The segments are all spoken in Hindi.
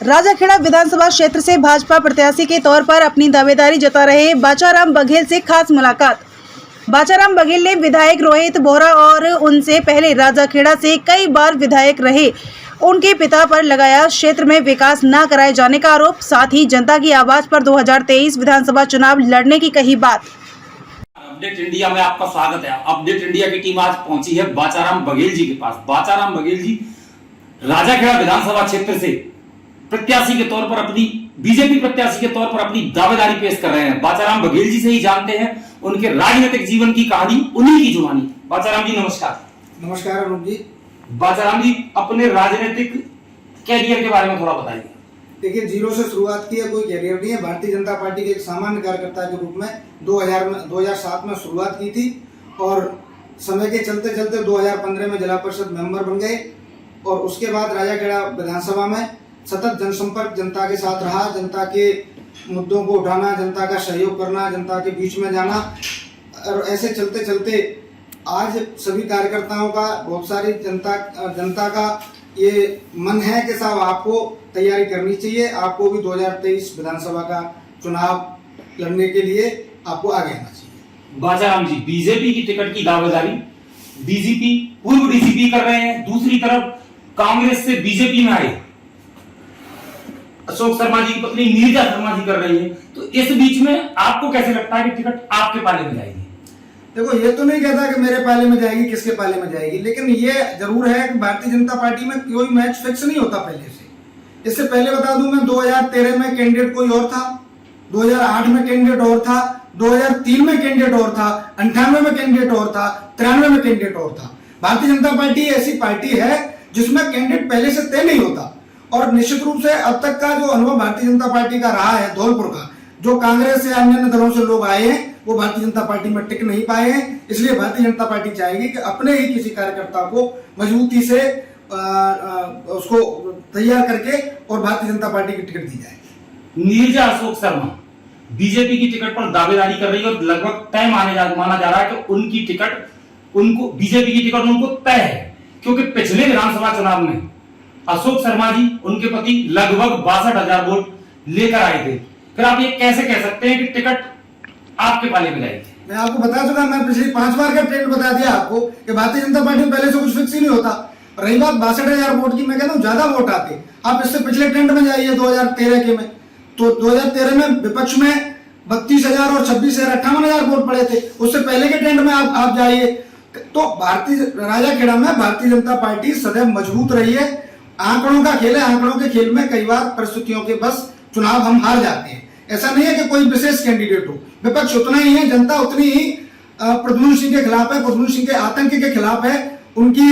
राजाखेड़ा विधानसभा क्षेत्र से भाजपा प्रत्याशी के तौर पर अपनी दावेदारी जता रहे बाचाराम बघेल से खास मुलाकात। बाचाराम बघेल ने विधायक रोहित बोहरा और उनसे पहले राजाखेड़ा से कई बार विधायक रहे उनके पिता पर लगाया क्षेत्र में विकास न कराए जाने का आरोप। साथ ही जनता की आवाज पर 2023 विधानसभा चुनाव लड़ने की कही बात। अपडेट इंडिया में आपका स्वागत है। अपडेट इंडिया की टीम आज पहुंची है बाचाराम बघेल जी के पास। बाचाराम बघेल जी राजाखेड़ा विधानसभा क्षेत्र से प्रत्याशी के तौर पर अपनी बीजेपी प्रत्याशी के तौर पर अपनी दावेदारी पेश कर रहे हैं। बाचाराम बघेल जी से ही जानते हैं उनके राजनीतिक जीवन की कहानी, उन्हीं की जुबानी। बाचाराम जी नमस्कार। नमस्कार अरुण जी। बाचाराम जी अपने राजनीतिक कैरियर के बारे में थोड़ा बताइए। देखिए, जीरो से शुरुआत की है, कोई कैरियर नहीं है। भारतीय जनता पार्टी के एक सामान्य कार्यकर्ता के रूप में 2007 में शुरुआत की थी और समय के चलते चलते 2015 में जिला परिषद मेंबर बन गए और उसके बाद राजाखेड़ा विधानसभा में सतत जनसंपर्क जनता के साथ रहा। जनता के मुद्दों को उठाना, जनता का सहयोग करना, जनता के बीच में जाना और ऐसे चलते चलते आज सभी कार्यकर्ताओं का, बहुत सारी जनता का ये मन है कि साहब आपको तैयारी करनी चाहिए, आपको भी 2023 विधानसभा का चुनाव लड़ने के लिए आपको आगे आना चाहिए। बाचाराम जी बीजेपी की टिकट की दावेदारी डीजीपी, पूर्व डीजीपी कर रहे हैं, दूसरी तरफ कांग्रेस से बीजेपी में आए अशोक शर्मा जी की पत्नी नीरजा शर्मा जी कर रही है। तो इस बीच में आपको कैसे लगता है कि टिकट आपके पाले में जाएगी? देखो, ये तो नहीं कहता कि मेरे पाले में जाएगी, किसके पाले में जाएगी, लेकिन ये जरूर है कि भारतीय जनता पार्टी में कोई मैच फिक्स नहीं होता पहले से। इससे पहले बता दूं, मैं 2013 में कैंडिडेट कोई और था, 2008 में कैंडिडेट और था, 2003 में कैंडिडेट और था, 98 में कैंडिडेट और था, 93 में कैंडिडेट और था। भारतीय जनता पार्टी ऐसी पार्टी है जिसमें कैंडिडेट पहले से तय नहीं होता और निश्चित रूप से अब तक का जो अनुभव भारतीय जनता पार्टी का रहा है धौलपुर का, जो कांग्रेस से अन्य दलों से लोग आए हैं वो भारतीय जनता पार्टी में टिक नहीं पाए हैं। इसलिए भारतीय जनता पार्टी चाहेगी कि अपने ही किसी कार्यकर्ता को मजबूती से उसको तैयार करके और भारतीय जनता पार्टी की टिकट दी जाए। नीरजा अशोक शर्मा बीजेपी की टिकट पर दावेदारी कर रही है और लगभग तय माना जा रहा है कि उनकी टिकट, उनको बीजेपी की टिकट उनको तय है, क्योंकि पिछले विधानसभा चुनाव में अशोक शर्मा जी, उनके पति लगभग 62,000 वोट लेकर आए थे। फिर आप ये कैसे कह सकते हैं कि टिकट आपके पाले में जाएगी? मैं आपको बता चुका, मैं पिछली 5 बार का ट्रेंड बता दिया आपको कि भारतीय जनता पार्टी में पहले से कुछ फिक्स ही नहीं होता। रही बात 62,000 वोट की, मैं कहता हूँ ज्यादा वोट आते। आप इससे पिछले ट्रेंड में जाइए 2013 के में, तो 2013 में विपक्ष में 32,000 और 26,000 58,000 वोट पड़े थे। उससे पहले के ट्रेंड में आप जाइए तो भारतीय राजाखेड़ा में भारतीय जनता पार्टी सदैव मजबूत रही है। आंकड़ों का खेल है, आंकड़ों के खेल में कई बार परिस्थितियों के बस चुनाव हम हार जाते हैं। ऐसा नहीं है कि कोई विशेष कैंडिडेट हो, विपक्ष उतना ही है, जनता उतनी ही प्रद्युम्न सिंह के खिलाफ है, प्रद्युम्न सिंह के आतंक के खिलाफ है, उनकी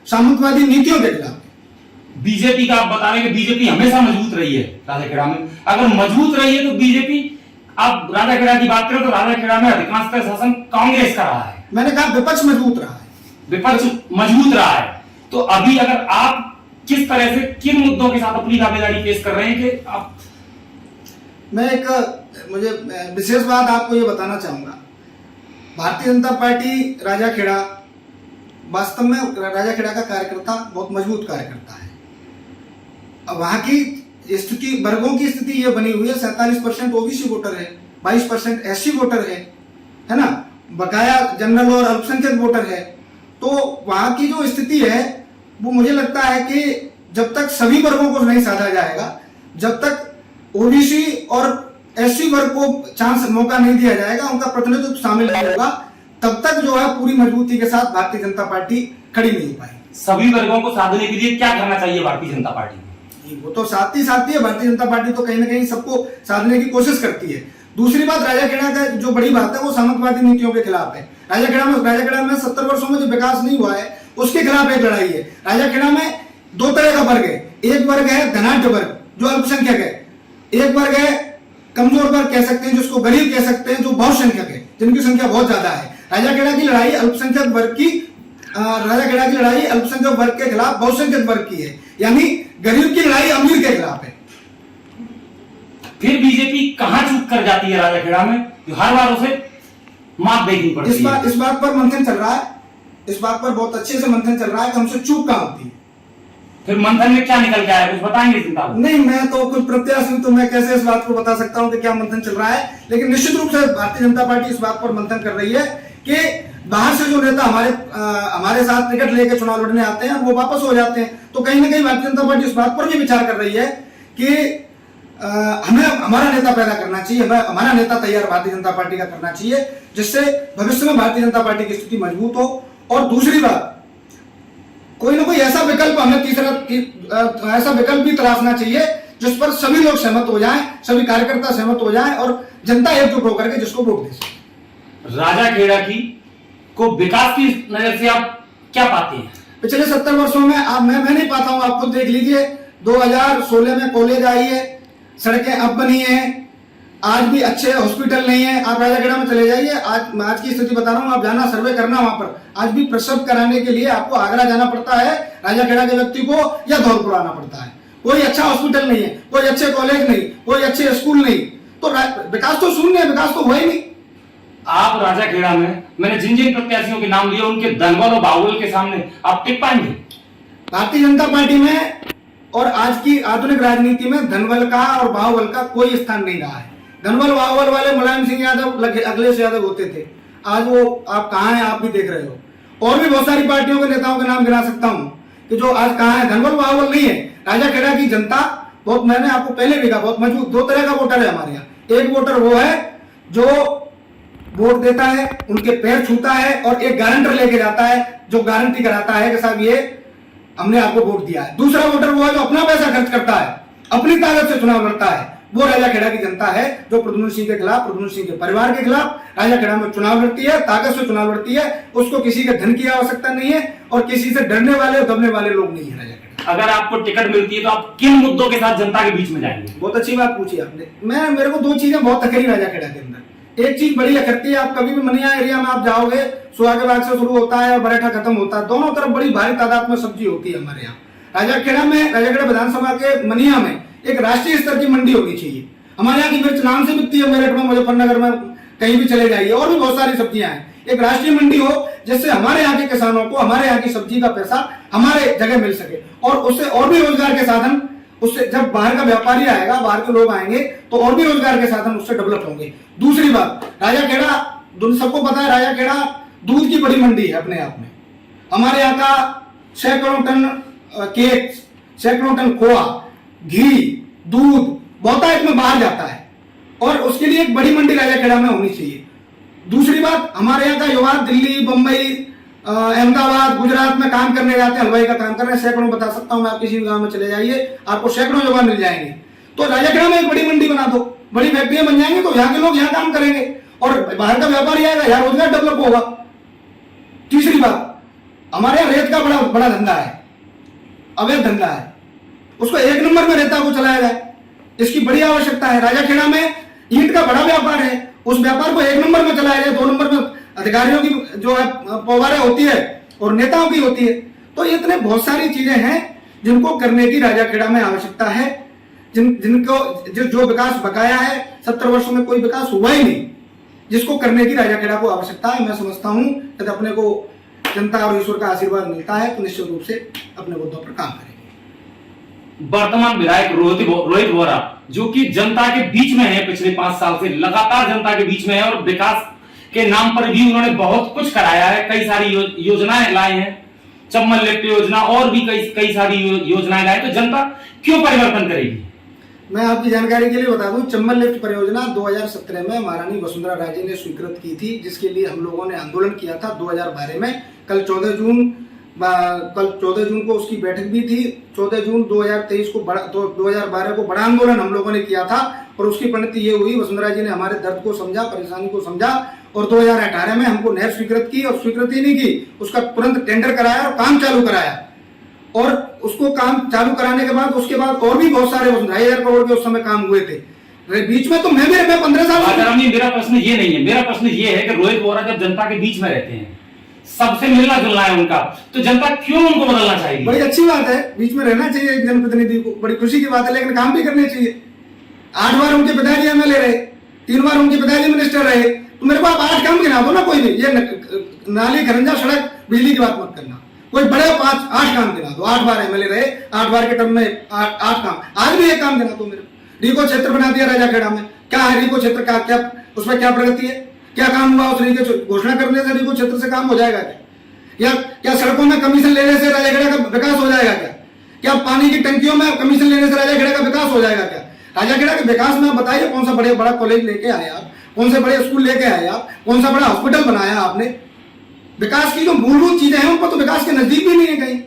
सामंतवादी नीतियों के खिलाफ है। बीजेपी का आप बता रहे हैं कि बीजेपी हमेशा मजबूत रही है राजाखेड़ा में। अगर मजबूत रही है तो बीजेपी, आप राजाखेड़ा की बात करें तो राजाखेड़ा में अधिकांशतः शासन कांग्रेस का रहा है। मैंने कहा विपक्ष मजबूत रहा है, विपक्ष मजबूत रहा है। तो अभी अगर आप किस तरह से, किन मुद्दों के साथ अपनी दावेदारी पेश कर रहे हैं कि आप? मैं एक मुझे विशेष बात आपको ये बताना चाहूंगा। भारतीय जनता पार्टी राजाखेड़ा, वास्तव में राजाखेड़ा का कार्यकर्ता बहुत मजबूत कार्यकर्ता है। अब वहां की स्थिति, वर्गों की स्थिति ये बनी हुई है, 47% ओबीसी वोटर है, 22% एससी वोटर है ना, बकाया जनरल और अल्पसंख्यक वोटर है। तो वहां की जो स्थिति है वो मुझे लगता है कि जब तक सभी वर्गों को नहीं साधा जाएगा, जब तक ओबीसी और एससी वर्ग को चांस, मौका नहीं दिया जाएगा, उनका प्रतिनिधित्व शामिल नहीं होगा, तब तक जो है पूरी मजबूती के साथ भारतीय जनता पार्टी खड़ी नहीं हो पाएगी। सभी वर्गों को साधने के लिए क्या करना चाहिए भारतीय जनता पार्टी को? वो तो साथी है, भारतीय जनता पार्टी तो कहीं ना कहीं सबको साधने की कोशिश करती है। दूसरी बात, राजाखेड़ा का जो बड़ी बात है वो सामंतवादी नीतियों के खिलाफ है। राजाखेड़ा में 70 वर्षों में जो विकास नहीं हुआ है उसके खिलाफ एक लड़ाई है। राजाखेड़ा में 2 तरह का वर्ग है। एक वर्ग है धनाढ्य वर्ग जो अल्पसंख्यक है, एक वर्ग है कमजोर वर्ग कह सकते हैं, जिसको गरीब कह सकते हैं, जो बहुसंख्यक है, जिनकी संख्या बहुत ज्यादा है। राजाखेड़ा की लड़ाई अल्पसंख्यक वर्ग की, राजाखेड़ा की लड़ाई अल्पसंख्यक वर्ग के खिलाफ बहुसंख्यक वर्ग की है, यानी गरीब की लड़ाई अमीर के खिलाफ है। फिर बीजेपी कहां चूक कर जाती है राजाखेड़ा में, हर बार उसे मात देखनी पड़ती है? इस बात पर मंथन चल रहा है, इस बात पर बहुत अच्छे से मंथन चल रहा है कि हमसे चूक कहां होती है। फिर मंथन में क्या निकल के आया, कुछ बताएंगे जनता को? नहीं, मैं तो कुछ प्रत्याशी हूं, तो मैं कैसे इस बात को बता सकता हूं कि क्या मंथन चल रहा है। लेकिन निश्चित रूप से भारतीय जनता पार्टी इस बात पर मंथन कर रही है कि बाहर से जो नेता हमारे साथ टिकट लेके चुनाव लड़ने आते हैं वो वापस हो जाते हैं। तो कहीं ना कहीं भारतीय जनता पार्टी इस बात पर भी विचार कर रही है कि हमें हमारा नेता पैदा करना चाहिए, हमें हमारा नेता तैयार भारतीय जनता पार्टी का करना चाहिए, जिससे भविष्य में भारतीय जनता पार्टी की स्थिति मजबूत हो। और दूसरी बात, कोई ना कोई ऐसा विकल्प हमें ऐसा विकल्प भी तलाशना चाहिए जिस पर सभी लोग सहमत हो जाएं, सभी कार्यकर्ता सहमत हो जाएं और जनता एकजुट होकर के जिसको वोट दे सके। राजाखेड़ा की को विकास की नजर से आप क्या पाते हैं? पिछले 70 वर्षों में मैं नहीं पाता हूं, आप खुद देख लीजिए। 2016 में कॉलेज आई है, सड़कें अब बनी है, आज भी अच्छे हॉस्पिटल नहीं है। आप राजाखेड़ा में चले जाइए, आज की स्थिति बता रहा हूँ, आप जाना सर्वे करना वहां पर। आज भी प्रसव कराने के लिए आपको आगरा जाना पड़ता है राजाखेड़ा के व्यक्ति को, या धौलपुर आना पड़ता है। कोई अच्छा हॉस्पिटल नहीं है, कोई अच्छे कॉलेज नहीं, कोई अच्छे स्कूल नहीं, तो विकास तो शून्य है, विकास तो हुआ ही नहीं। आप राजाखेड़ा में, मैंने जिन जिन प्रत्याशियों के नाम लिए उनके धनबल और बाहुबल के सामने आप टिक पाएंगे? भारतीय जनता पार्टी में और आज की आधुनिक राजनीति में धनबल का और बाहुबल का कोई स्थान नहीं रहा है। धनबल बाहुबल वाले मुलायम सिंह यादव, अखिलेश यादव होते थे, आज वो आप कहाँ हैं आप भी देख रहे हो। और भी बहुत सारी पार्टियों के नेताओं के नाम गिना सकता हूं कि जो आज कहाँ है। धनबल बाहुबल नहीं है। राजाखेड़ा की जनता बहुत, मैंने आपको पहले भी कहा, बहुत मजबूत। दो तरह का वोटर है हमारे यहाँ। एक वोटर वो है जो वोट देता है, उनके पैर छूता है और एक गारंटर लेके जाता है जो गारंटी कराता है कि साहब ये हमने आपको वोट दिया है। दूसरा वोटर वो है जो अपना पैसा खर्च करता है, अपनी ताकत से चुनाव लड़ता है। वो राजाखेड़ा की जनता है जो प्रद्युम्न सिंह के खिलाफ, प्रद्युम्न सिंह के परिवार के खिलाफ राजाखेड़ा में चुनाव लड़ती है, ताकत से चुनाव लड़ती है। उसको किसी के धन की आवश्यकता नहीं है और किसी से डरने वाले और दबने वाले लोग नहीं है राजाखेड़ा। अगर आपको टिकट मिलती है तो आप किन मुद्दों के साथ जनता के बीच में जाएंगे? बहुत अच्छी बात पूछी आपने। मेरे को दो चीजें बहुत अखरी राजाखेड़ा के अंदर। एक चीज बड़ी अखरती है, आप कभी भी मनिया एरिया में आप जाओगे, सुहागे बाग से शुरू होता है और बरेठा खत्म होता है, दोनों तरफ बड़ी भारी तादाद में सब्जी होती है हमारे यहाँ। राजाखेड़ा विधानसभा के मनिया में एक राष्ट्रीय स्तर की मंडी होनी चाहिए। हमारे यहाँ की मिर्च नाम से बिकती है, मेरठ में, मुजफ्फरनगर में, कहीं भी चले जाइए, और भी बहुत सारी सब्जियां हैं। एक राष्ट्रीय मंडी हो जिससे हमारे यहाँ के किसानों को हमारे यहाँ की सब्जी का पैसा हमारे जगह मिल सके और उससे और भी रोजगार के साधन, उससे जब बाहर का व्यापारी आएगा, बाहर के लोग आएंगे तो और भी रोजगार के साधन उससे डेवलप होंगे। दूसरी बात, राजाखेड़ा सबको पता है, राजाखेड़ा दूध की बड़ी मंडी है अपने आप में। हमारे यहाँ का सैकड़ों टन केक, सैकड़ों टन खोआ, घी, दूध बहुतायत में बाहर जाता है और उसके लिए एक बड़ी मंडी राजाखेड़ा में होनी चाहिए। दूसरी बात, हमारे यहाँ का युवा दिल्ली, बंबई, अहमदाबाद, गुजरात में काम करने जाते हैं, हलवाई का काम कर रहे हैं, सैकड़ों बता सकता हूं मैं। आप किसी भी गांव में चले जाइए, आपको सैकड़ों युवा मिल जाएंगे। तो राजाखेड़ा में एक बड़ी मंडी बना दो, बड़ी फैक्ट्रियां बन जाएंगी, तो यहाँ के लोग यहाँ काम करेंगे और बाहर का व्यापारी आएगा, यहाँ रोजगार डेवलप होगा। तीसरी बात, हमारे यहाँ रेत का बड़ा धंधा है, अवैध धंधा है, उसको एक नंबर में रेता को चलाया जाए, इसकी बड़ी आवश्यकता है। राजाखेड़ा में ईंट का बड़ा व्यापार है, उस व्यापार को एक नंबर में चलाया जाए। 2 नंबर में अधिकारियों की जो है पवारें होती है और नेताओं की होती है। तो इतने बहुत सारी चीजें हैं जिनको करने की राजाखेड़ा में आवश्यकता है, जो विकास बकाया है। 70 वर्षों में कोई विकास हुआ ही नहीं, जिसको करने की राजाखेड़ा को आवश्यकता है। मैं समझता हूं यदि अपने को जनता और ईश्वर का आशीर्वाद मिलता है तो निश्चित रूप से अपने मुद्दों पर काम करेंगे। वर्तमान विधायक रोहित बोहरा जो कि जनता के बीच में है, पिछले 5 साल से लगातार जनता के बीच में है और विकास के नाम पर भी उन्होंने बहुत कुछ कराया है। कई सारी योजनाएं लाए हैं, चम्बल लिफ्ट योजना और भी कई सारी योजनाएं लाए। तो जनता क्यों परिवर्तन करेगी? मैं आपकी जानकारी के लिए बता दूं, चम्बल लिफ्ट परियोजना 2017 में महारानी वसुंधरा राजे ने स्वीकृत की थी, जिसके लिए हम लोगों ने आंदोलन किया था 2012 में। कल 14 जून को उसकी बैठक भी थी। 14 जून 2023 को 2012 को बड़ा आंदोलन हम लोगों ने किया था और उसकी परिणति ये हुई, वसुंधरा जी ने हमारे दर्द को समझा, परेशानी को समझा और 2018 में हमको नहर स्वीकृत की और स्वीकृति नहीं की, उसका तुरंत टेंडर कराया और काम चालू कराया। और उसको काम चालू कराने के बाद उसके बाद और भी बहुत सारे 2,500 करोड़ के उस समय काम हुए थे। बीच में तो मैं 15 साल। मेरा प्रश्न ये नहीं है, मेरा प्रश्न ये है कि रोहित बोहरा जब जनता के बीच में रहते हैं, सबसे मिलना जुलना है उनका, तो जनता क्यों उनको बदलना चाहिए? बड़ी अच्छी बात है, बीच में रहना चाहिए एक जनप्रतिनिधि को, बड़ी खुशी की बात है, लेकिन काम भी करने चाहिए। 8 बार उनके पिताजी एमएलए रहे, 3 बार उनके पिताजी मिनिस्टर रहे, तो मेरे को आप 8 काम गिना दो ना। कोई भी ये नाली, खरंजा, सड़क, बिजली की बात मत करना। कोई बड़े 5-8 काम गिना दो, 8 बार एमएलए रहे, 8 बार के टर्म में 8 काम। आज भी एक काम गिना दो मेरे को। रिको क्षेत्र बना दिया राजाखेड़ा में, क्या है रिको क्षेत्र का, क्या उसमें क्या प्रगति है, क्या काम हुआ उस रिको घोषणा करने से रिको क्षेत्र से काम हो जाएगा क्या? क्या सड़कों में कमीशन लेने से राजाखेड़ा का विकास हो जाएगा क्या पानी की टंकियों में कमीशन लेने से राजाखेड़ा का विकास हो जाएगा क्या? राजाखेड़ा के विकास में आप बताइए, कौन सा बड़ा कॉलेज लेके आए आप, कौन से बड़े स्कूल लेके आए आप, कौन सा बड़ा हॉस्पिटल बनाया आपने? विकास की जो मूलभूत चीजें हैं उन पर तो विकास के नजदीक भी नहीं है कहीं।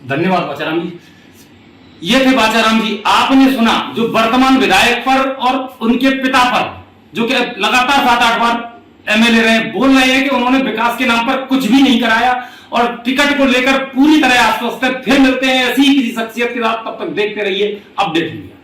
धन्यवाद बाचाराम जी। ये थे बाचाराम जी। आपने सुना जो वर्तमान विधायक पर और उनके पिता पर, जो कि लगातार 7-8 बार एमएलए रहे, बोल रहे हैं कि उन्होंने विकास के नाम पर कुछ भी नहीं कराया और टिकट को लेकर पूरी तरह आश्वस्त है। फिर मिलते हैं ऐसी ही किसी शख्सियत के साथ, तब तक देखते रहिए अपडेट इंडिया।